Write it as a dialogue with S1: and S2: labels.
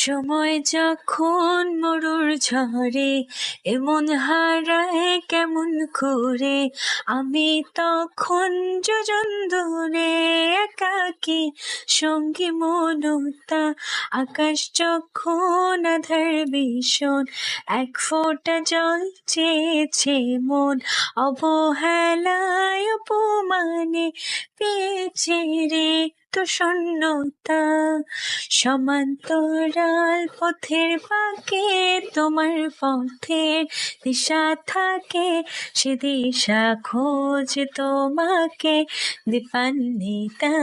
S1: সময় যখন মরুর ঝরে এমন হারায় কেমন করে, আমি তখন যোজন দূরে একাকী সঙ্গী মনতা। আকাশ যখন আঁধার ভীষণ, এক ফোঁটা জল চেয়েছে মন, অবহেলায় অপমানে পেয়েছে রে তো শূন্যতা। সমান্তরাল পথের ফাঁকে তোমার পথের দিশা থাকে, সে দিশা খোঁজে তোমাকে দিপান্বিতা।